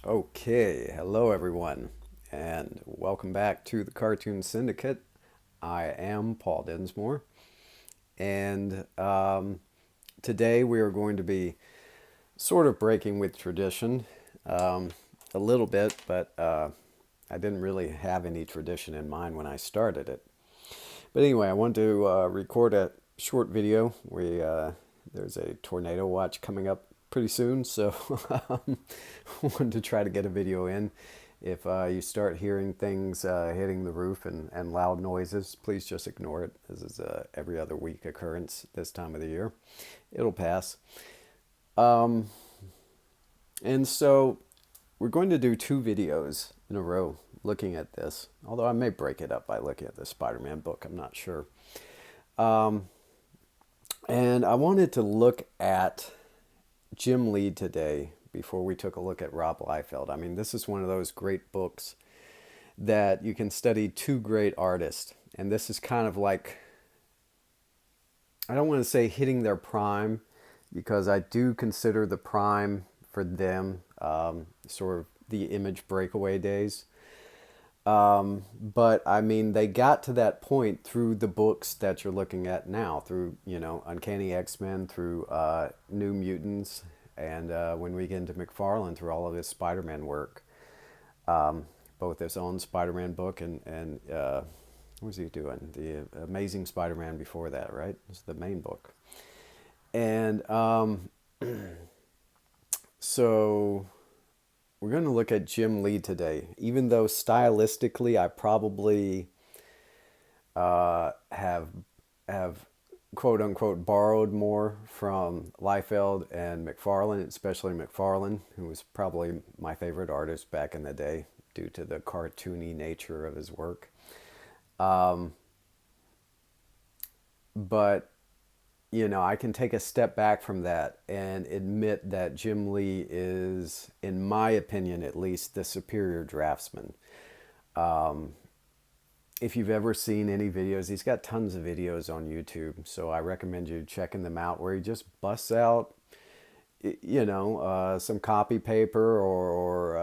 Okay, hello everyone, and welcome back to the Cartoon Syndicate. I am Paul Densmore, and today we are going to be sort of breaking with tradition a little bit, but I didn't really have any tradition in mind when I started it. But anyway, I want to record a short video. There's a tornado watch coming up pretty soon, so wanted to try to get a video in. If you start hearing things hitting the roof and loud noises, please just ignore it. This is a every other week occurrence this time of the year. It'll pass. Um, and so we're going to do two videos in a row looking at this, although I may break it up by looking at the Spider-Man book. I'm not sure. Um, and I wanted to look at Jim Lee today before we took a look at Rob Liefeld. I mean, this is one of those great books that you can study two great artists. And this is kind of like, I don't want to say hitting their prime, because I do consider the prime for them sort of the Image Breakaway days. But I mean, they got to that point through the books that you're looking at now, through, Uncanny X-Men, through New Mutants, and when we get into McFarlane, through all of his Spider-Man work. Both his own Spider-Man book and what was he doing? The Amazing Spider-Man before that, right? It was the main book. And so we're going to look at Jim Lee today, even though stylistically I probably have quote unquote borrowed more from Liefeld and McFarlane, especially McFarlane, who was probably my favorite artist back in the day due to the cartoony nature of his work. Um, but I can take a step back from that and admit that Jim Lee is, in my opinion at least, the superior draftsman. Um, if you've ever seen any videos, he's got tons of videos on YouTube, so I recommend you checking them out, where he just busts out, some copy paper or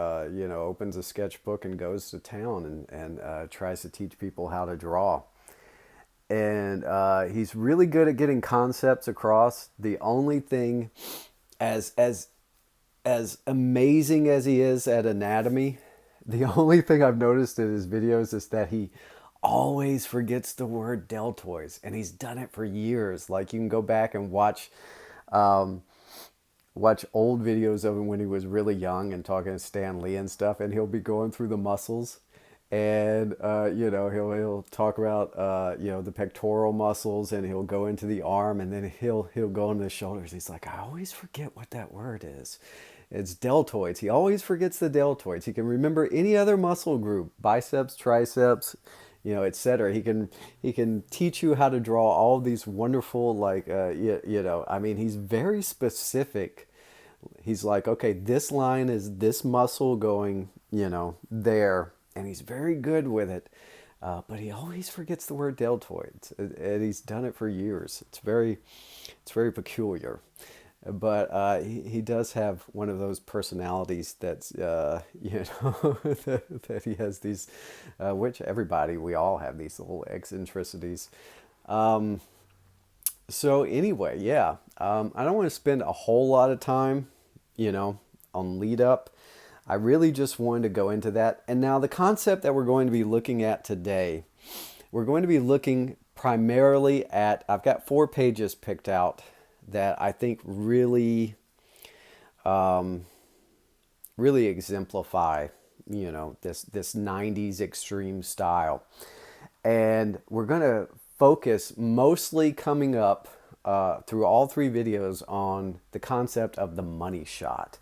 opens a sketchbook and goes to town and tries to teach people how to draw. And he's really good at getting concepts across. The only thing, as amazing as he is at anatomy, the only thing I've noticed in his videos is that he always forgets the word deltoids, and he's done it for years. Like, you can go back and um, watch old videos of him when he was really young and talking to Stan Lee and stuff, and he'll be going through the muscles, and he'll talk about the pectoral muscles, and he'll go into the arm, and then he'll go into the shoulders. He's like, I always forget what that word is. It's deltoids. He always forgets the deltoids. He can remember any other muscle group, biceps, triceps, etc. He can teach you how to draw all these wonderful, like I mean, he's very specific. He's like, okay, this line is this muscle going, there, and he's very good with it. But he always forgets the word deltoids, and he's done it for years. It's very peculiar. But he does have one of those personalities that's, that he has these, which we all have these little eccentricities. Um, so anyway, yeah, I don't want to spend a whole lot of time, on lead up. I really just wanted to go into that. And now the concept that we're going to be looking at today, we're going to be looking primarily at, I've got 4 pages picked out that I think really exemplify, this 90s extreme style. And we're going to focus mostly coming up through all 3 videos on the concept of the money shot.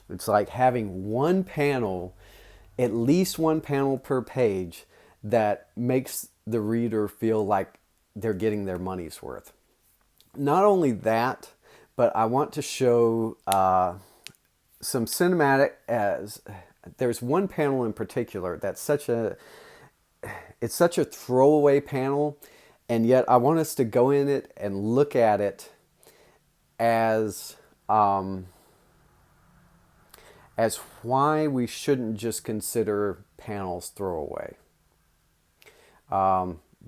It's like having one panel, at least one panel per page, that makes the reader feel like they're getting their money's worth. Not only that, but I want to show some cinematic, as there's one panel in particular that's such a throwaway panel, and yet I want us to go in it and look at it as as why we shouldn't just consider panels throwaway.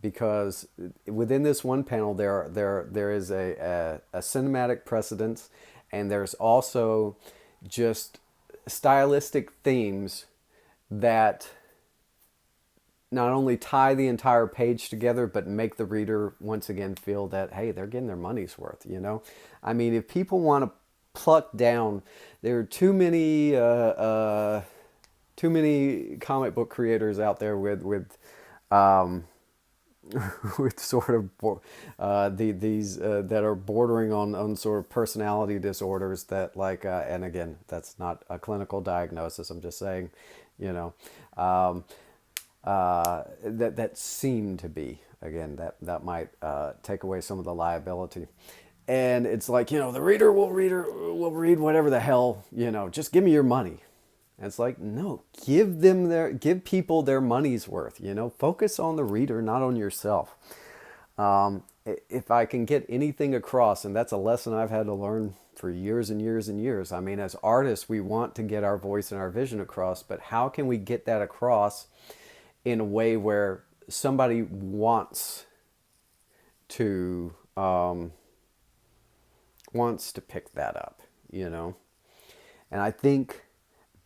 Because within this one panel, there is a cinematic precedence, and there's also just stylistic themes that not only tie the entire page together, but make the reader once again feel that, hey, they're getting their money's worth, you know? I mean, if people want to pluck down, there are too many comic book creators out there um, with sort of these that are bordering on sort of personality disorders that like and again, that's not a clinical diagnosis. I'm just saying, you know, that seem to be, again, that might take away some of the liability. And it's like, you know, the reader will read whatever the hell, you know, just give me your money. And it's like, no, give people their money's worth, you know, focus on the reader, not on yourself. If I can get anything across, and that's a lesson I've had to learn for years and years and years. I mean, as artists, we want to get our voice and our vision across, but how can we get that across in a way where somebody to wants to pick that up, you know? And I think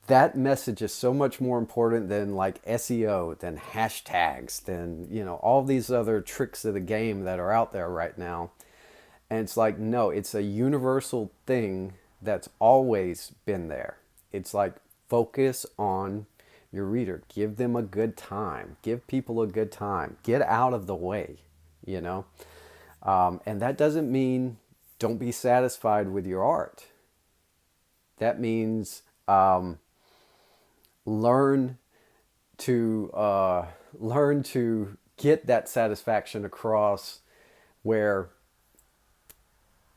that message is so much more important than like SEO, than hashtags, than, you know, all these other tricks of the game that are out there right now. And it's like, no, it's a universal thing that's always been there. It's like, focus on your reader. Give them a good time. Give people a good time. Get out of the way, you know? And that doesn't mean don't be satisfied with your art. That means learn to get that satisfaction across where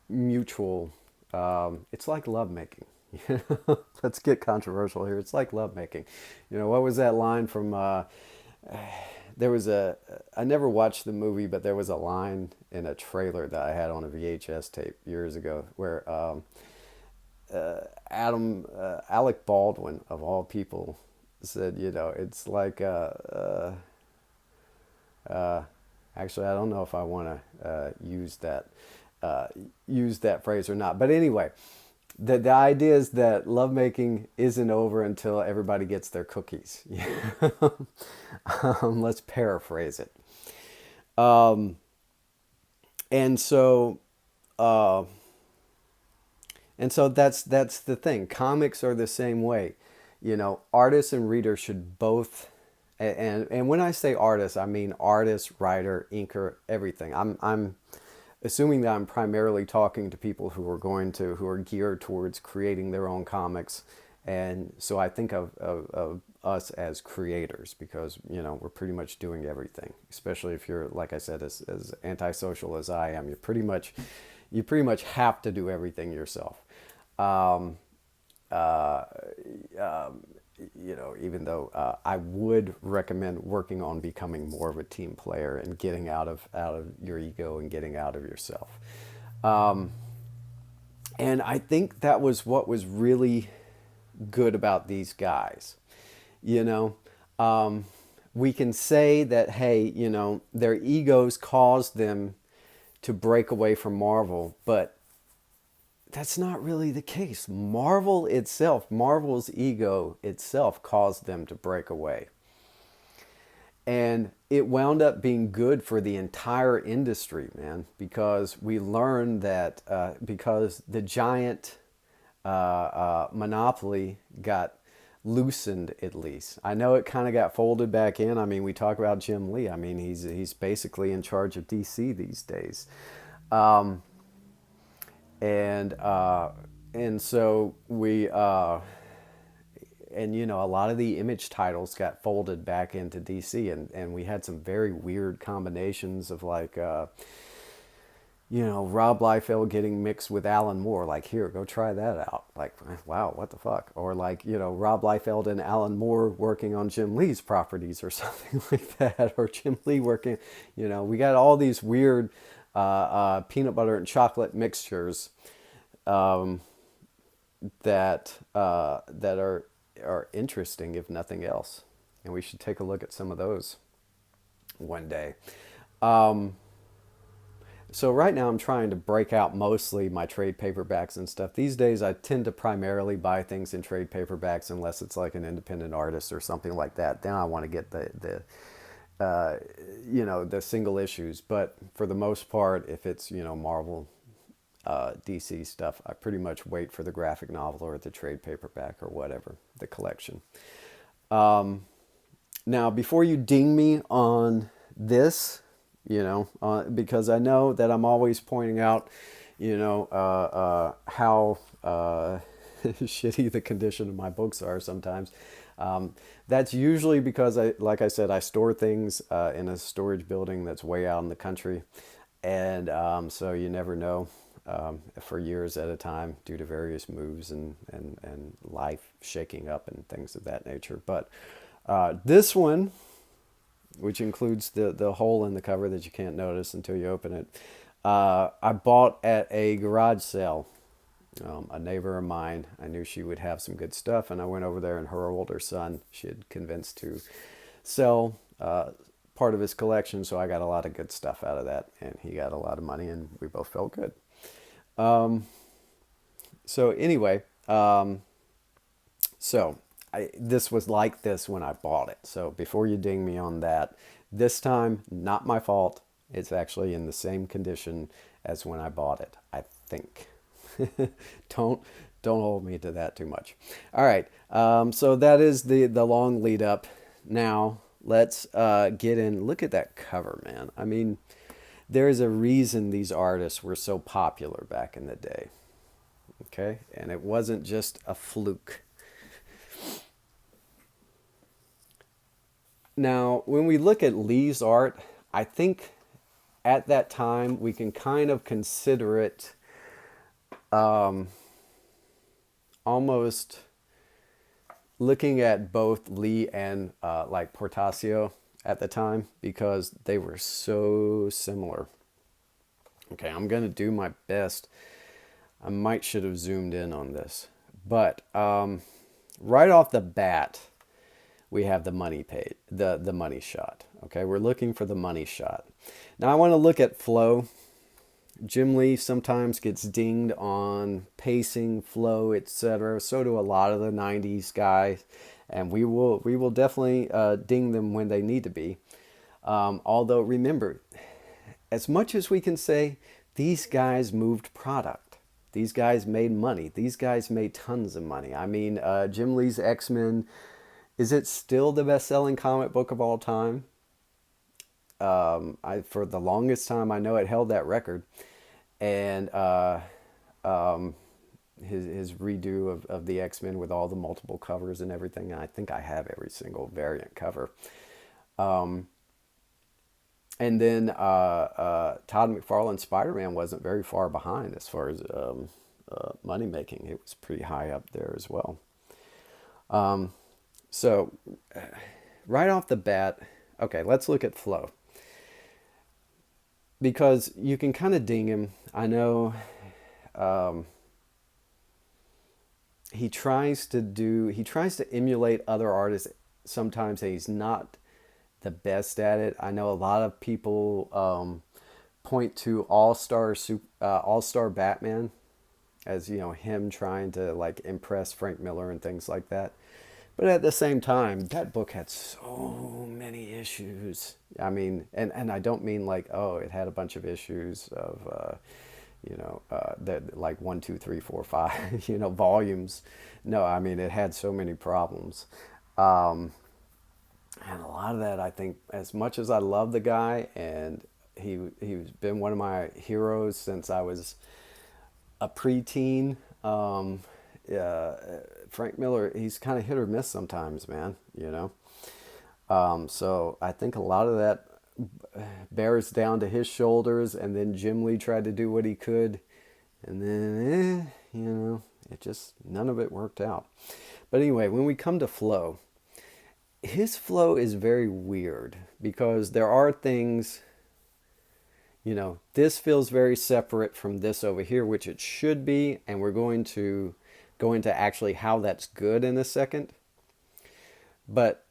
mutual. It's like lovemaking. Let's get controversial here. It's like lovemaking. You know, what was that line from? There was I never watched the movie, but there was a line in a trailer that I had on a VHS tape years ago where Alec Baldwin, of all people, said, you know, it's like, actually, I don't know if I want to use that phrase or not. But anyway, the idea is that lovemaking isn't over until everybody gets their cookies. Let's paraphrase it. And so, that's the thing. Comics are the same way. You know, artists and readers should both, and when I say artist, I mean artist, writer, inker, everything. I'm assuming that I'm primarily talking to people who are geared towards creating their own comics. And so I think of us as creators, because, you know, we're pretty much doing everything, especially if you're, like I said, as antisocial as I am. You pretty much have to do everything yourself. You know, even though I would recommend working on becoming more of a team player and getting out of your ego and getting out of yourself. And I think that was what was really good about these guys. You know, we can say that, hey, you know, their egos caused them to break away from Marvel, but that's not really the case. Marvel's ego itself caused them to break away. And it wound up being good for the entire industry, man, because we learned that because the giant monopoly got loosened, at least. I know it kind of got folded back in. I mean, we talk about Jim Lee. I mean, he's basically in charge of DC these days. And so we and you know, a lot of the Image titles got folded back into DC, and we had some very weird combinations of like you know, Rob Liefeld getting mixed with Alan Moore, like, here, go try that out. Like, wow, what the fuck? Or like, you know, Rob Liefeld and Alan Moore working on Jim Lee's properties or something like that, or Jim Lee working, you know, we got all these weird peanut butter and chocolate mixtures, that are interesting, if nothing else. And we should take a look at some of those one day. Um, so right now I'm trying to break out mostly my trade paperbacks and stuff. These days I tend to primarily buy things in trade paperbacks unless it's like an independent artist or something like that. Then I want to get uh, the single issues. But for the most part, if it's, Marvel, DC stuff, I pretty much wait for the graphic novel or the trade paperback or whatever, the collection. Um, Now, before you ding me on this, because I know that I'm always pointing out, how shitty the condition of my books are sometimes. That's usually because like I said, I store things in a storage building that's way out in the country, and so you never know, for years at a time due to various moves and life shaking up and things of that nature. But this one, which includes the hole in the cover that you can't notice until you open it, I bought at a garage sale. A neighbor of mine, I knew she would have some good stuff, and I went over there, and her older son, she had convinced to sell part of his collection, so I got a lot of good stuff out of that, and he got a lot of money, and we both felt good. Um, so anyway, so this was like this when I bought it. So before you ding me on that, this time, not my fault. It's actually in the same condition as when I bought it, I think. don't don't hold me to that too much. All right. So that is the long lead up. Now let's get in. Look at that cover, man. I mean, there's a reason these artists were so popular back in the day. Okay, and it wasn't just a fluke. Now, when we look at Lee's art, I think at that time we can kind of consider it um, almost looking at both Lee and like Portasio at the time because they were so similar. Okay, I'm gonna do my best. I might should have zoomed in on this, but right off the bat, we have the money paid, the money shot. Okay, we're looking for the money shot. Now I want to look at flow. Jim Lee sometimes gets dinged on pacing, flow, etc. So do a lot of the 90s guys, and we will definitely ding them when they need to be. Although remember, as much as we can say, these guys moved product. These guys made money. These guys made tons of money. I mean, Jim Lee's X-Men, is it still the best-selling comic book of all time? For the longest time, I know it held that record. And um, his redo of the X-Men with all the multiple covers and everything. I think I have every single variant cover. Um, and then Todd McFarlane's Spider-Man wasn't very far behind as far as money making. It was pretty high up there as well. Um, so right off the bat, okay, let's look at flow because you can kind of ding him. I know um, he tries to emulate other artists sometimes, and he's not the best at it. I know a lot of people point to All Star Batman as him trying to like impress Frank Miller and things like that. But at the same time, that book had so many issues. I mean, and I don't mean like, oh, it had a bunch of issues of, that like one, two, three, four, five, volumes. No, I mean, it had so many problems. Um, and a lot of that, I think, as much as I love the guy, and he's been one of my heroes since I was a preteen. Yeah, Frank Miller, he's kind of hit or miss sometimes, man. So I think a lot of that bears down to his shoulders, and then Jim Lee tried to do what he could, and then, it just, none of it worked out. But anyway, when we come to flow, his flow is very weird because there are things, this feels very separate from this over here, which it should be, and we're going to go into actually how that's good in a second. But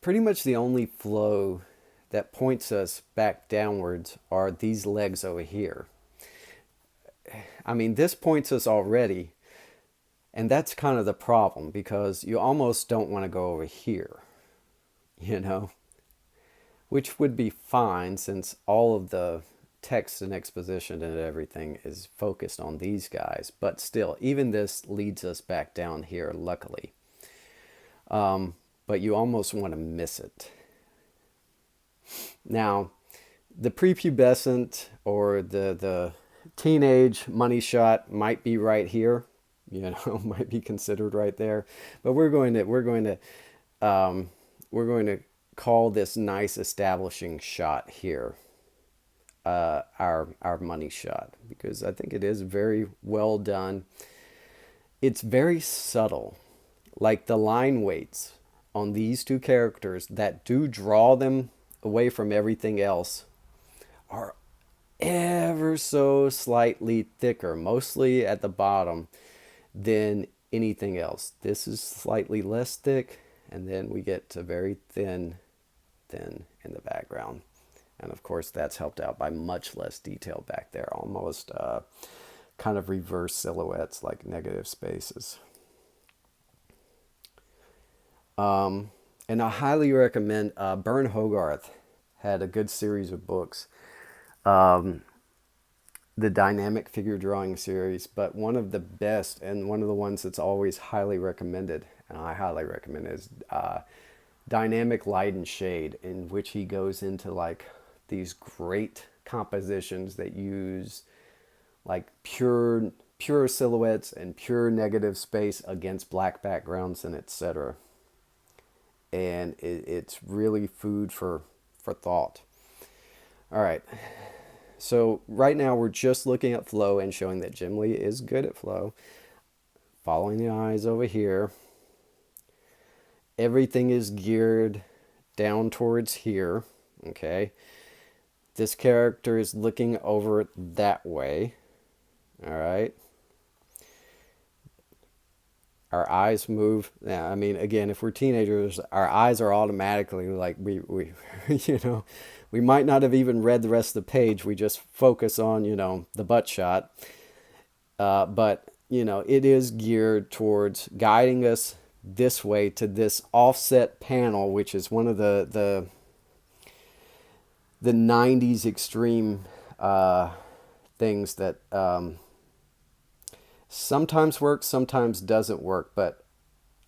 pretty much the only flow that points us back downwards are these legs over here. I mean, this points us already, and that's kind of the problem, because you almost don't want to go over here, you know, which would be fine since all of the text and exposition and everything is focused on these guys. But still, even this leads us back down here, luckily. But you almost want to miss it. Now, the prepubescent or the teenage money shot might be right here, you know, might be considered right there. But we're going to call this nice establishing shot here our money shot, because I think it is very well done. It's very subtle, like the line weights on these two characters that do draw them away from everything else are ever so slightly thicker, mostly at the bottom, than anything else. This is slightly less thick, and then we get to very thin in the background. And of course, that's helped out by much less detail back there, almost kind of reverse silhouettes like negative spaces. And I highly recommend, Bern Hogarth had a good series of books, the dynamic figure drawing series, but one of the best and one of the ones that's always highly recommended, and I highly recommend, is Dynamic Light and Shade, in which he goes into like these great compositions that use like pure silhouettes and pure negative space against black backgrounds and etc. And it's really food for thought. All right. So right now we're just looking at flow and showing that Jim Lee is good at flow. Following the eyes over here. Everything is geared down towards here. Okay. This character is looking over that way. All right. Our eyes move. Yeah, I mean, again, if we're teenagers, our eyes are automatically like we you know, we might not have even read the rest of the page. We just focus on, you know, the butt shot. But, you know, it is geared towards guiding us this way to this offset panel, which is one of the 90's extreme things that sometimes works, sometimes doesn't work, but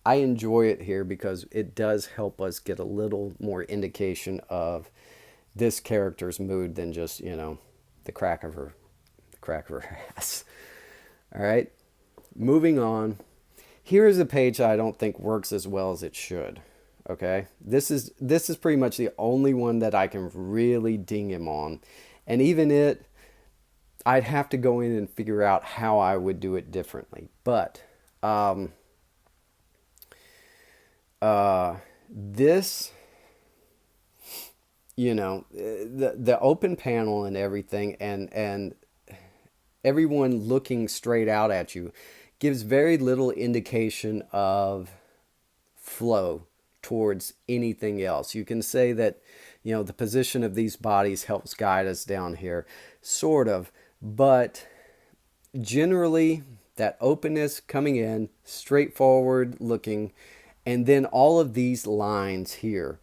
I enjoy it here because it does help us get a little more indication of this character's mood than just, you know, the crack of her ass. All right, moving on. Here is a page that I don't think works as well as it should. Okay, this is pretty much the only one that I can really ding him on, and even it, I'd have to go in and figure out how I would do it differently. But this, you know, the open panel and everything, and everyone looking straight out at you gives very little indication of flow towards anything else. You can say that, you know, the position of these bodies helps guide us down here, sort of. But generally, that openness coming in, straightforward looking, and then all of these lines here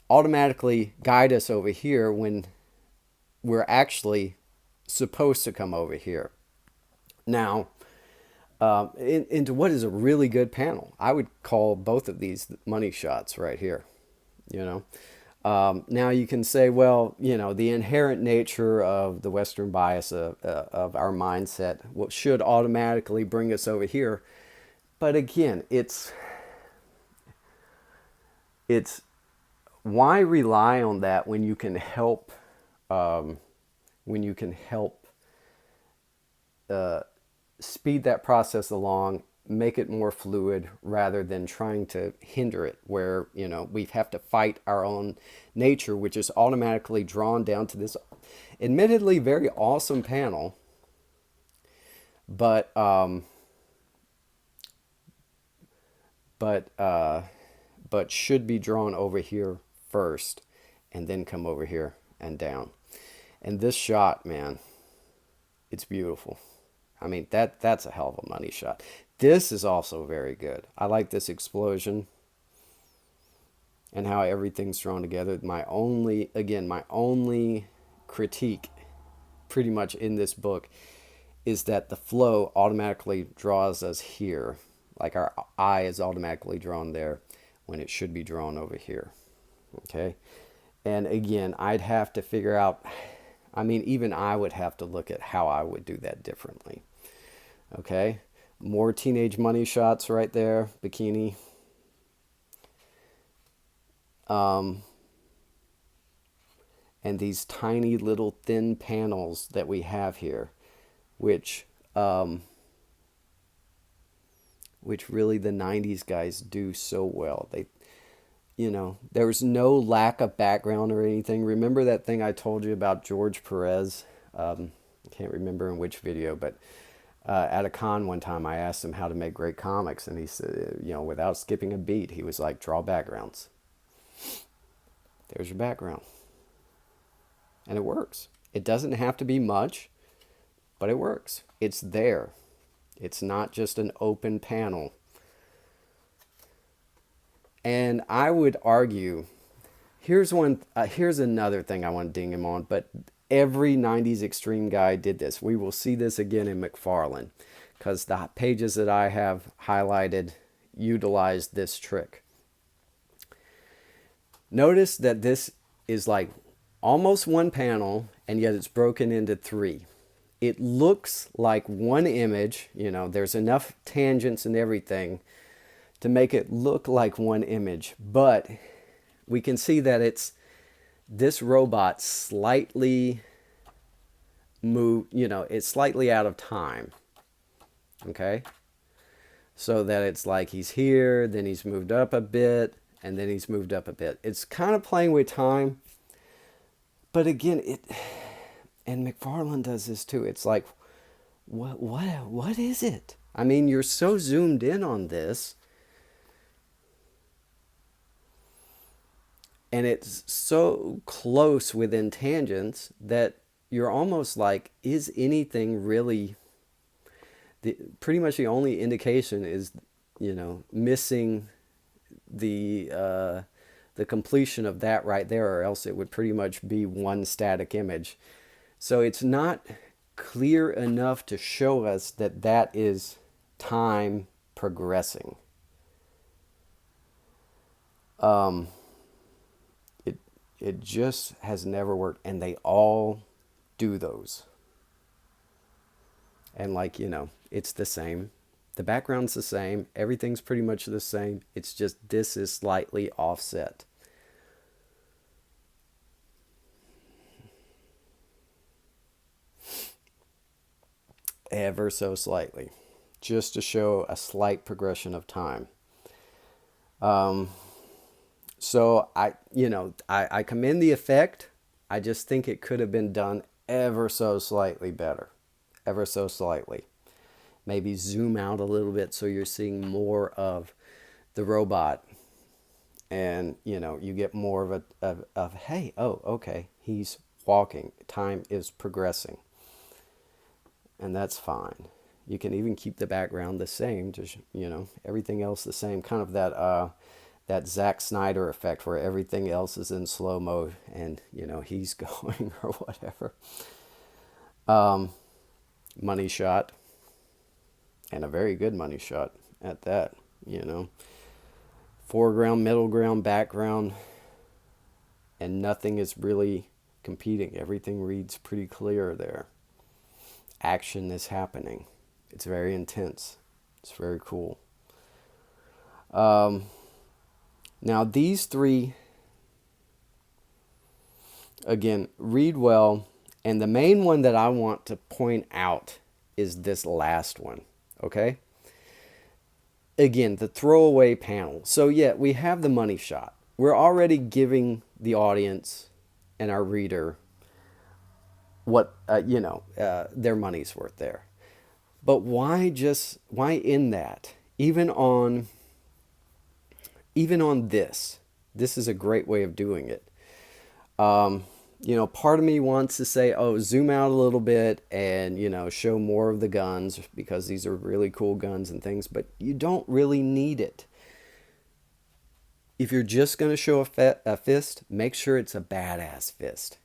automatically guide us over here when we're actually supposed to come over here. Now, into what is a really good panel. I would call both of these money shots right here, you know. Now you can say, well, you know, the inherent nature of the Western bias of our mindset should automatically bring us over here. But again, it's why rely on that when you can help speed that process along, make it more fluid, rather than trying to hinder it, where, you know, we have to fight our own nature, which is automatically drawn down to this admittedly very awesome panel. But but should be drawn over here first and then come over here and down. And this shot, man, it's beautiful. I mean, that's a hell of a money shot. This is also very good. I like this explosion and how everything's drawn together. My only critique pretty much in this book is that the flow automatically draws us here. Like our eye is automatically drawn there when it should be drawn over here. Okay? And again, I'd have to figure out, I mean, even I would have to look at how I would do that differently. Okay? More teenage money shots right there, bikini. And these tiny little thin panels that we have here, which really the 90s guys do so well. They, there was no lack of background or anything. Remember that thing I told you about George Perez? I can't remember in which video, but at a con one time I asked him how to make great comics, and he said, without skipping a beat, he was like, draw backgrounds. There's your background. And it works. It doesn't have to be much, but it works. It's there. It's not just an open panel. And I would argue, here's another thing I want to ding him on, but every 90s extreme guy did this. We will see this again in McFarlane, because the pages that I have highlighted utilize this trick. Notice that this is like almost one panel, and yet it's broken into three. It looks like one image, there's enough tangents and everything to make it look like one image, but we can see that it's this robot slightly moved, it's slightly out of time. Okay? So that it's like he's here, then he's moved up a bit, and then he's moved up a bit. It's kind of playing with time. But again, and McFarlane does this too. It's like, what is it? I mean, you're so zoomed in on this, and it's so close within tangents that you're almost like, is anything really? Pretty much the only indication is, missing the completion of that right there, or else it would pretty much be one static image. So it's not clear enough to show us that that is time progressing. It just has never worked, and they all do those. And it's the same. The background's the same. Everything's pretty much the same. It's just this is slightly offset. Ever so slightly. Just to show a slight progression of time. So I commend the effect. I just think it could have been done ever so slightly better. Ever so slightly. Maybe zoom out a little bit so you're seeing more of the robot, and you get more of hey, oh, okay, he's walking, time is progressing, and that's fine. You can even keep the background the same, just everything else the same, kind of that Zack Snyder effect where everything else is in slow mode and he's going or whatever. Money shot. And a very good money shot at that, Foreground, middle ground, background, and nothing is really competing. Everything reads pretty clear there. Action is happening. It's very intense. It's very cool. Now these three, again, read well. And the main one that I want to point out is this last one. Okay? Again, the throwaway panel. So yeah, we have the money shot. We're already giving the audience and our reader what, their money's worth there. But why in that? Even on even on this, this is a great way of doing it. Part of me wants to say, oh, zoom out a little bit and, show more of the guns because these are really cool guns and things, but you don't really need it. If you're just going to show a fist, make sure it's a badass fist,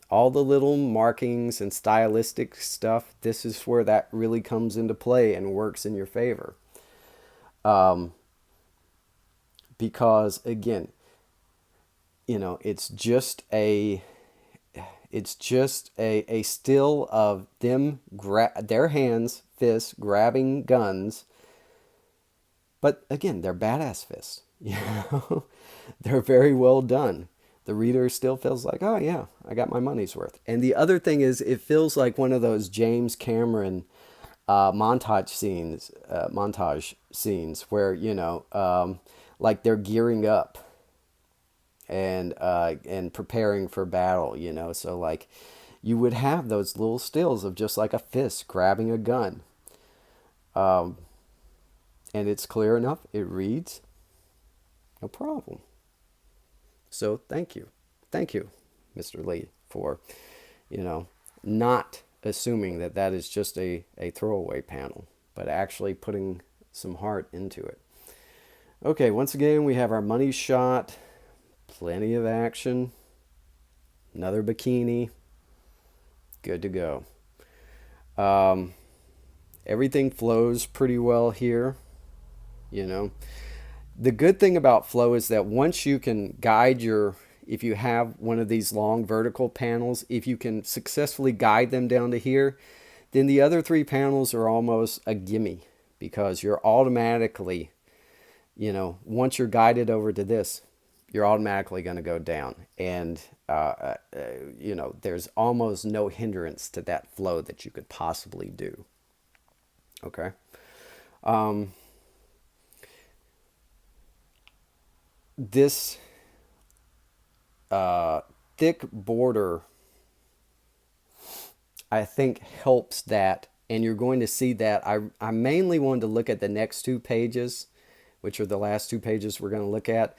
All the little markings and stylistic stuff, this is where that really comes into play and works in your favor. Because, again, it's just a still of them their hands, fists grabbing guns. But again, they're badass fists. They're very well done. The reader still feels like, oh yeah, I got my money's worth. And the other thing is, it feels like one of those James Cameron montage scenes where like they're gearing up and preparing for battle. So like you would have those little stills of just like a fist grabbing a gun. And it's clear enough. It reads, no problem. So thank you, Mr. Lee, for, not assuming that is just a throwaway panel, but actually putting some heart into it. Okay, once again, we have our money shot, plenty of action, another bikini, good to go. Everything flows pretty well here. The good thing about flow is that once you can guide if you have one of these long vertical panels, if you can successfully guide them down to here, then the other three panels are almost a gimme, because you're automatically, once you're guided over to this, you're automatically going to go down. And, there's almost no hindrance to that flow that you could possibly do. Okay. This thick border, I think, helps that, and you're going to see that. I mainly wanted to look at the next two pages, which are the last two pages we're going to look at,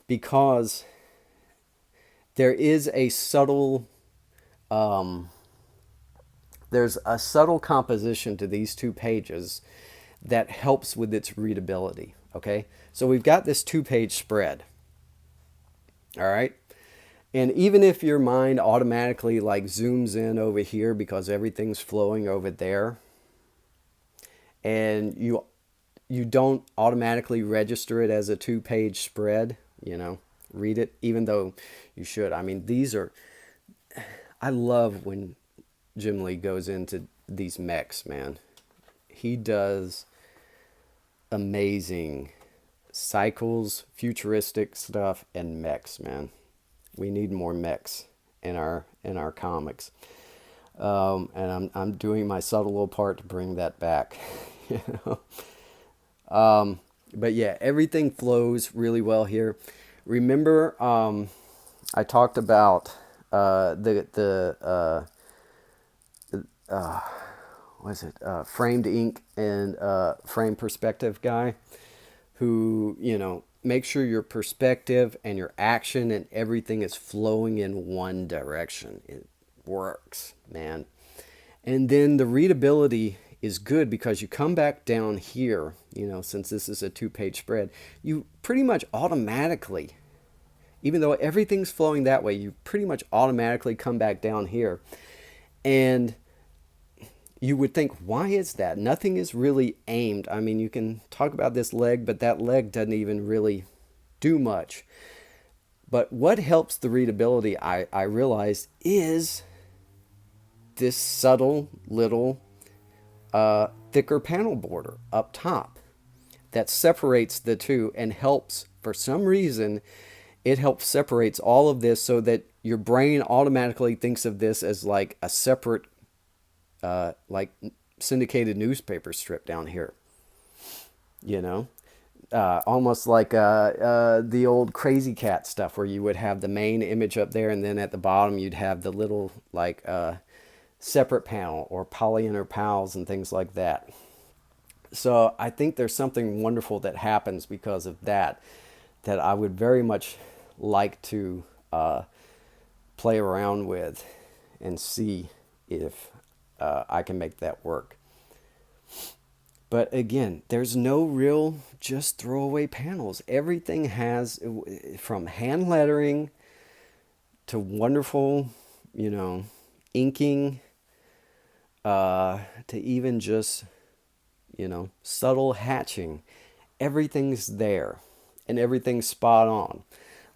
because there is a subtle there's a subtle composition to these two pages that helps with its readability. Okay, so we've got this 2-page spread. All right, and even if your mind automatically like zooms in over here because everything's flowing over there, and you don't automatically register it as a 2-page spread, read it, even though you should. I mean, I love when Jim Lee goes into these mechs, man. He does amazing cycles, futuristic stuff, and mechs, man. We need more mechs in our comics. And I'm doing my subtle little part to bring that back. But yeah, everything flows really well here. Remember, I talked about framed ink and frame perspective guy, who, make sure your perspective and your action and everything is flowing in one direction. It works, man. And then the readability is good because you come back down here, since this is a 2-page spread, you pretty much automatically, even though everything's flowing that way, you pretty much automatically come back down here. And you would think, why is that? Nothing is really aimed. I mean, you can talk about this leg, but that leg doesn't even really do much. But what helps the readability, I realized, is this subtle little thicker panel border up top that separates the two and helps, for some reason, it helps separates all of this so that your brain automatically thinks of this as like a separate like syndicated newspaper strip down here, almost like the old Crazy Cat stuff, where you would have the main image up there, and then at the bottom you'd have the little separate panel, or Polly and her pals and things like that. So I think there's something wonderful that happens because of that, that I would very much like to play around with and see if I can make that work. But again, there's no real just throwaway panels. Everything has, from hand lettering to wonderful, you know, inking, to even just, subtle hatching. Everything's there and everything's spot on.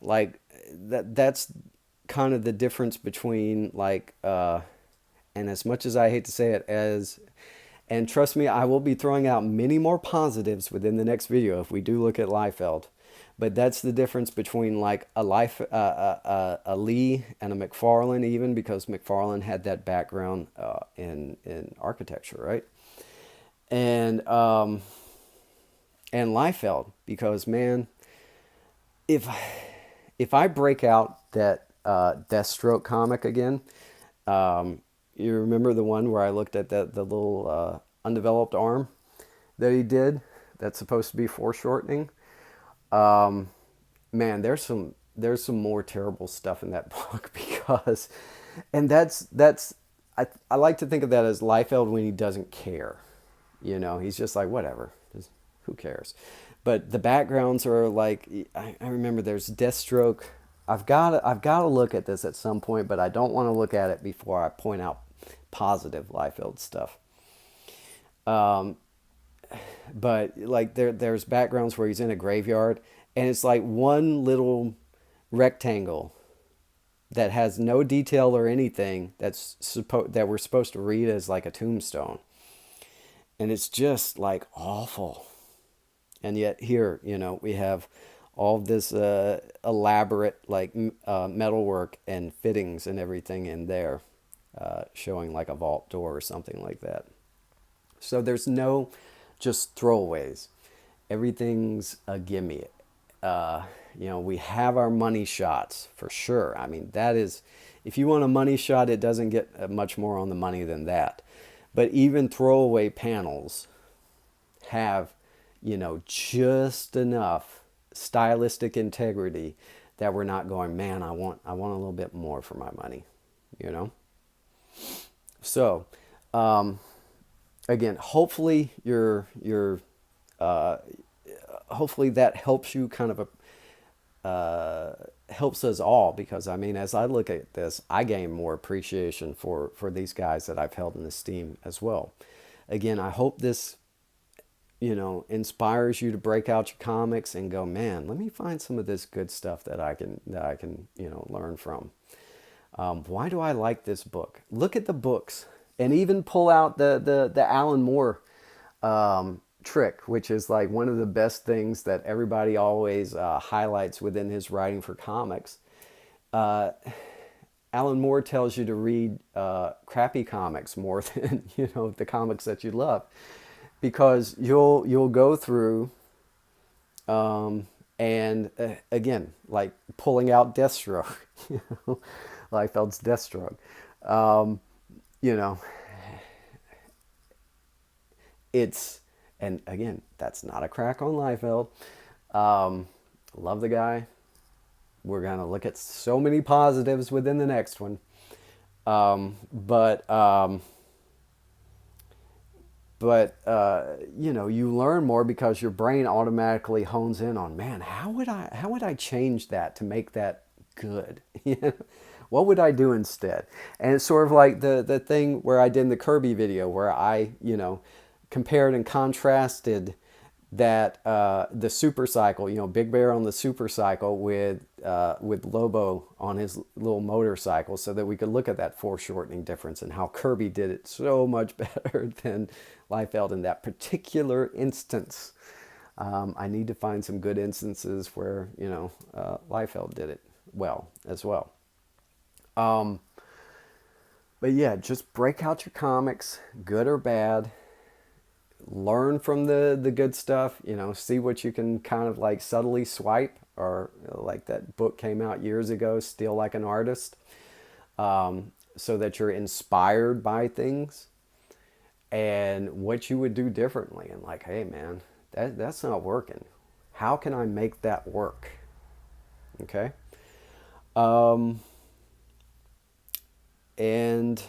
Like that's kind of the difference between and as much as I hate to say it, and trust me, I will be throwing out many more positives within the next video if we do look at Liefeld. But that's the difference between like a Lee and a McFarlane, even because McFarlane had that background in architecture, right? And Liefeld, because man, if if I break out that Deathstroke comic again, you remember the one where I looked at the little undeveloped arm that he did that's supposed to be foreshortening? Man, there's some more terrible stuff in that book because, and that's I like to think of that as Liefeld when he doesn't care. He's just like whatever, just, who cares? But the backgrounds are like I remember there's Deathstroke. I've got to look at this at some point, but I don't want to look at it before I point out positive Liefeld stuff. But like there's backgrounds where he's in a graveyard and it's like one little rectangle that has no detail or anything that we're supposed to read as like a tombstone. And it's just like awful. And yet here, we have all this elaborate like metalwork and fittings and everything in there, showing like a vault door or something like that. So there's no just throwaways. Everything's a gimme. We have our money shots for sure. I mean, that is, if you want a money shot, it doesn't get much more on the money than that. But even throwaway panels have, just enough stylistic integrity that we're not going, man, I want a little bit more for my money, So, again, hopefully hopefully that helps you kind of helps us all, because I mean, as I look at this, I gain more appreciation for these guys that I've held in esteem as well. Again, I hope this inspires you to break out your comics and go, man, let me find some of this good stuff that I can learn from. Why do I like this book? Look at the books and even pull out the Alan Moore trick, which is like one of the best things that everybody always highlights within his writing for comics. Alan Moore tells you to read crappy comics more than the comics that you love, because you'll go through and again, like pulling out Deathstroke, Liefeld's Deathstroke. It's, and again, that's not a crack on Liefeld. Love the guy. We're going to look at so many positives within the next one. But you learn more because your brain automatically hones in on, man, how would I change that to make that good? What would I do instead? And it's sort of like the thing where I did in the Kirby video, where I, compared and contrasted that the super cycle, Big Bear on the super cycle with Lobo on his little motorcycle, so that we could look at that foreshortening difference and how Kirby did it so much better than Liefeld in that particular instance. I need to find some good instances where Liefeld did it well as well. But yeah, just break out your comics, good or bad. Learn from the good stuff, see what you can kind of like subtly swipe, or like that book came out years ago, Steal Like an Artist, so that you're inspired by things. and what you would do differently, and like, hey man, that's not working. How can I make that work? Okay. Um, and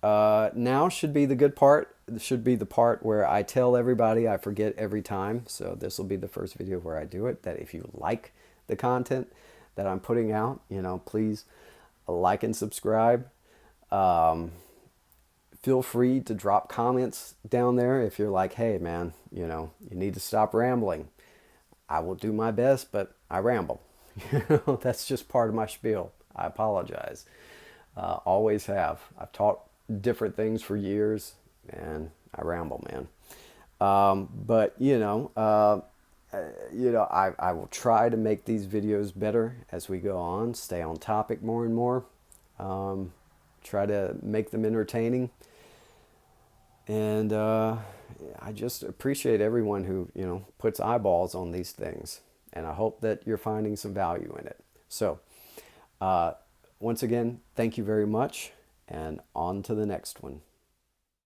now should be the good part. This should be the part where I tell everybody, I forget every time. So this will be the first video where I do it. That if you like the content that I'm putting out, please like and subscribe. Um, Feel free to drop comments down there if you're like, hey man, you need to stop rambling. I will do my best, but I ramble. That's just part of my spiel. I apologize. Always have. I've taught different things for years, and I ramble, man. But I will try to make these videos better as we go on. Stay on topic more and more. Try to make them entertaining. And I just appreciate everyone who, puts eyeballs on these things. And I hope that you're finding some value in it. So, once again, thank you very much. And on to the next one.